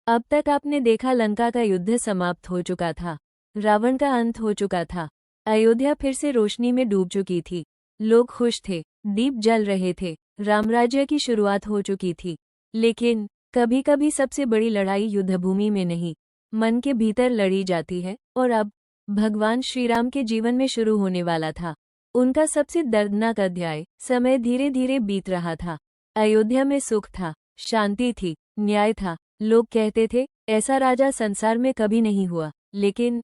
अब तक आपने देखा लंका का युद्ध समाप्त हो चुका था। रावण का अंत हो चुका था। अयोध्या फिर से रोशनी में डूब चुकी थी। लोग खुश थे, दीप जल रहे थे, रामराज्य की शुरुआत हो चुकी थी। लेकिन कभी कभी सबसे बड़ी लड़ाई युद्धभूमि में नहीं, मन के भीतर लड़ी जाती है। और अब भगवान श्रीराम के जीवन में शुरू होने वाला था उनका सबसे दर्दनाक अध्याय। समय धीरे धीरे बीत रहा था। अयोध्या में सुख था, शांति थी, न्याय था। लोग कहते थे ऐसा राजा संसार में कभी नहीं हुआ। लेकिन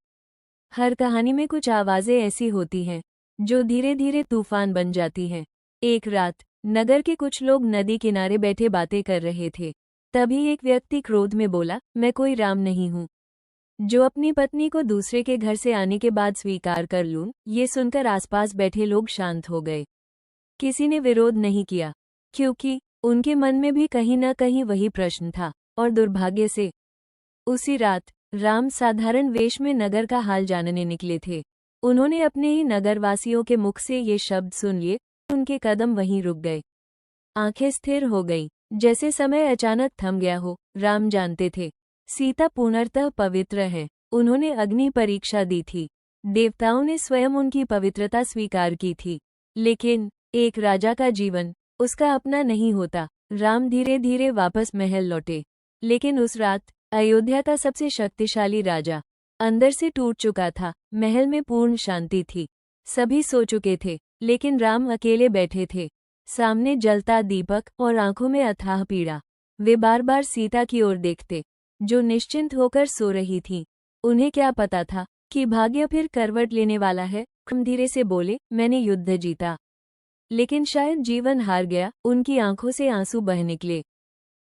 हर कहानी में कुछ आवाजें ऐसी होती हैं जो धीरे धीरे तूफान बन जाती हैं। एक रात नगर के कुछ लोग नदी किनारे बैठे बातें कर रहे थे। तभी एक व्यक्ति क्रोध में बोला, मैं कोई राम नहीं हूँ जो अपनी पत्नी को दूसरे के घर से आने के बाद स्वीकार कर लूं। ये सुनकर आसपास बैठे लोग शांत हो गए। किसी ने विरोध नहीं किया, क्योंकि उनके मन में भी कहीं न कहीं वही प्रश्न था। और दुर्भाग्य से उसी रात राम साधारण वेश में नगर का हाल जानने निकले थे। उन्होंने अपने ही नगरवासियों के मुख से ये शब्द सुन लिए। उनके कदम वहीं रुक गए, आंखें स्थिर हो गईं, जैसे समय अचानक थम गया हो। राम जानते थे सीता पूर्णतः पवित्र है। उन्होंने अग्नि परीक्षा दी थी, देवताओं ने स्वयं उनकी पवित्रता स्वीकार की थी। लेकिन एक राजा का जीवन उसका अपना नहीं होता। राम धीरे धीरे वापस महल लौटे। लेकिन उस रात अयोध्या का सबसे शक्तिशाली राजा अंदर से टूट चुका था। महल में पूर्ण शांति थी, सभी सो चुके थे, लेकिन राम अकेले बैठे थे। सामने जलता दीपक और आंखों में अथाह पीड़ा। वे बार बार सीता की ओर देखते, जो निश्चिंत होकर सो रही थी। उन्हें क्या पता था कि भाग्य फिर करवट लेने वाला है। हम धीरे से बोले, मैंने युद्ध जीता, लेकिन शायद जीवन हार गया। उनकी आंखों से आंसू बह निकले।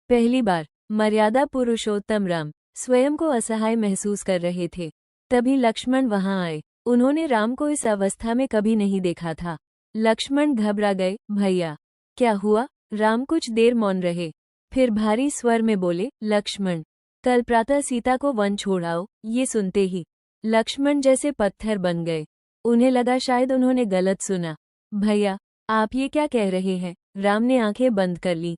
पहली बार मर्यादा पुरुषोत्तम राम स्वयं को असहाय महसूस कर रहे थे। तभी लक्ष्मण वहां आए। उन्होंने राम को इस अवस्था में कभी नहीं देखा था। लक्ष्मण घबरा गए, भैया क्या हुआ? राम कुछ देर मौन रहे, फिर भारी स्वर में बोले, लक्ष्मण कल प्रातः सीता को वन छोड़ाओ। ये सुनते ही लक्ष्मण जैसे पत्थर बन गए। उन्हें लगा शायद उन्होंने गलत सुना। भैया आप ये क्या कह रहे हैं? राम ने आंखें बंद कर ली।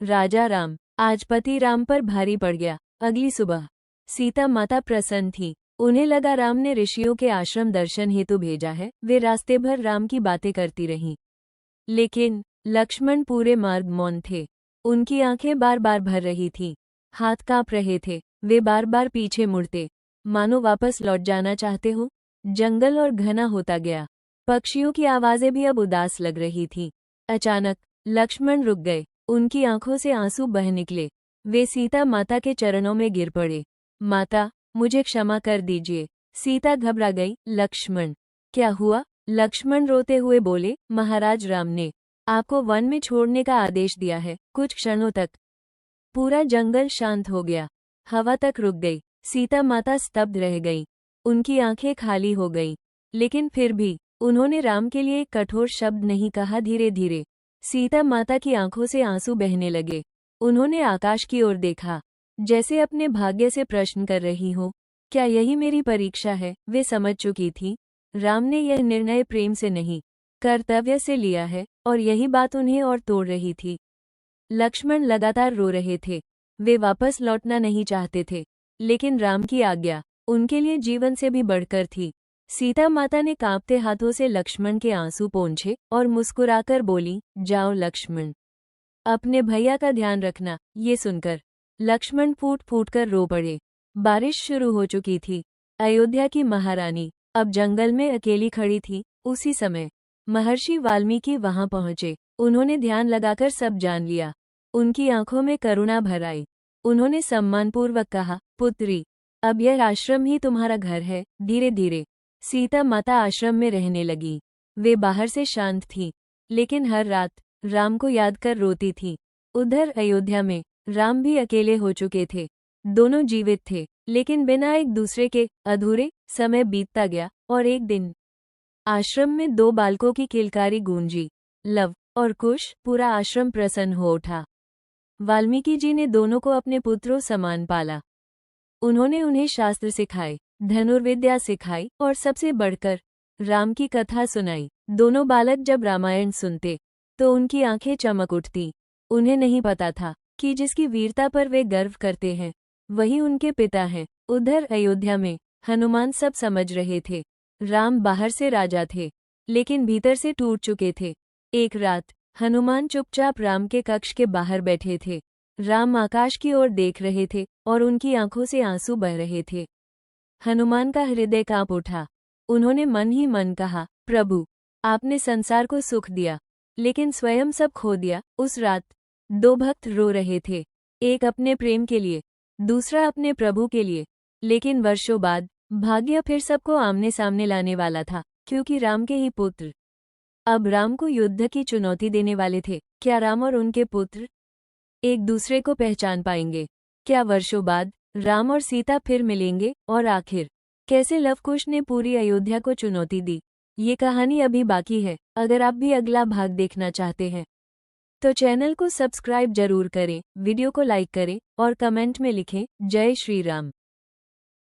राजा राम आज पति राम पर भारी पड़ गया। अगली सुबह सीता माता प्रसन्न थी। उन्हें लगा राम ने ऋषियों के आश्रम दर्शन हेतु भेजा है। वे रास्ते भर राम की बातें करती रहीं। लेकिन लक्ष्मण पूरे मार्ग मौन थे। उनकी आंखें बार बार भर रही थीं, हाथ कांप रहे थे। वे बार बार पीछे मुड़ते, मानो वापस लौट जाना चाहते हो। जंगल और घना होता गया। पक्षियों की आवाजें भी अब उदास लग रही थीं। अचानक लक्ष्मण रुक गए। उनकी आंखों से आंसू बह निकले। वे सीता माता के चरणों में गिर पड़े। माता मुझे क्षमा कर दीजिए। सीता घबरा गई। लक्ष्मण क्या हुआ? लक्ष्मण रोते हुए बोले, महाराज राम ने आपको वन में छोड़ने का आदेश दिया है। कुछ क्षणों तक पूरा जंगल शांत हो गया, हवा तक रुक गई। सीता माता स्तब्ध रह गईं। उनकी आंखें खाली हो गईं। लेकिन फिर भी उन्होंने राम के लिए एक कठोर शब्द नहीं कहा। धीरे धीरे सीता माता की आंखों से आंसू बहने लगे। उन्होंने आकाश की ओर देखा, जैसे अपने भाग्य से प्रश्न कर रही हो, क्या यही मेरी परीक्षा है? वे समझ चुकी थी राम ने यह निर्णय प्रेम से नहीं, कर्तव्य से लिया है, और यही बात उन्हें और तोड़ रही थी। लक्ष्मण लगातार रो रहे थे। वे वापस लौटना नहीं चाहते थे, लेकिन राम की आज्ञा उनके लिए जीवन से भी बढ़कर थी। सीता माता ने कांपते हाथों से लक्ष्मण के आंसू पोंछे और मुस्कुराकर बोली, जाओ लक्ष्मण, अपने भैया का ध्यान रखना। ये सुनकर लक्ष्मण फूट फूट कर रो पड़े। बारिश शुरू हो चुकी थी। अयोध्या की महारानी अब जंगल में अकेली खड़ी थी। उसी समय महर्षि वाल्मीकि वहां पहुंचे। उन्होंने ध्यान लगाकर सब जान लिया। उनकी आंखों में करुणा भर आई। उन्होंने सम्मानपूर्वक कहा, पुत्री अब यह आश्रम ही तुम्हारा घर है। धीरे धीरे सीता माता आश्रम में रहने लगी। वे बाहर से शांत थी, लेकिन हर रात राम को याद कर रोती थी। उधर अयोध्या में राम भी अकेले हो चुके थे। दोनों जीवित थे, लेकिन बिना एक दूसरे के। अधूरे समय बीतता गया, और एक दिन आश्रम में दो बालकों की किलकारी गूंजी, लव और कुश। पूरा आश्रम प्रसन्न हो उठा। वाल्मीकि जी ने दोनों को अपने पुत्रों समान पाला। उन्होंने उन्हें शास्त्र सिखाए, धनुर्विद्या सिखाई, और सबसे बढ़कर राम की कथा सुनाई। दोनों बालक जब रामायण सुनते तो उनकी आंखें चमक उठती। उन्हें नहीं पता था कि जिसकी वीरता पर वे गर्व करते हैं, वही उनके पिता हैं। उधर अयोध्या में हनुमान सब समझ रहे थे। राम बाहर से राजा थे, लेकिन भीतर से टूट चुके थे। एक रात हनुमान चुपचाप राम के कक्ष के बाहर बैठे थे। राम आकाश की ओर देख रहे थे और उनकी आंखों से आंसू बह रहे थे। हनुमान का हृदय कांप उठा। उन्होंने मन ही मन कहा, प्रभु, आपने संसार को सुख दिया, लेकिन स्वयं सब खो दिया। उस रात दो भक्त रो रहे थे, एक अपने प्रेम के लिए, दूसरा अपने प्रभु के लिए। लेकिन वर्षों बाद भाग्य फिर सबको आमने सामने लाने वाला था, क्योंकि राम के ही पुत्र अब राम को युद्ध की चुनौती देने वाले थे। क्या राम और उनके पुत्र एक दूसरे को पहचान पाएंगे? क्या वर्षों बाद राम और सीता फिर मिलेंगे? और आखिर कैसे लवकुश ने पूरी अयोध्या को चुनौती दी? ये कहानी अभी बाकी है। अगर आप भी अगला भाग देखना चाहते हैं तो चैनल को सब्सक्राइब जरूर करें, वीडियो को लाइक करें और कमेंट में लिखें जय श्री राम।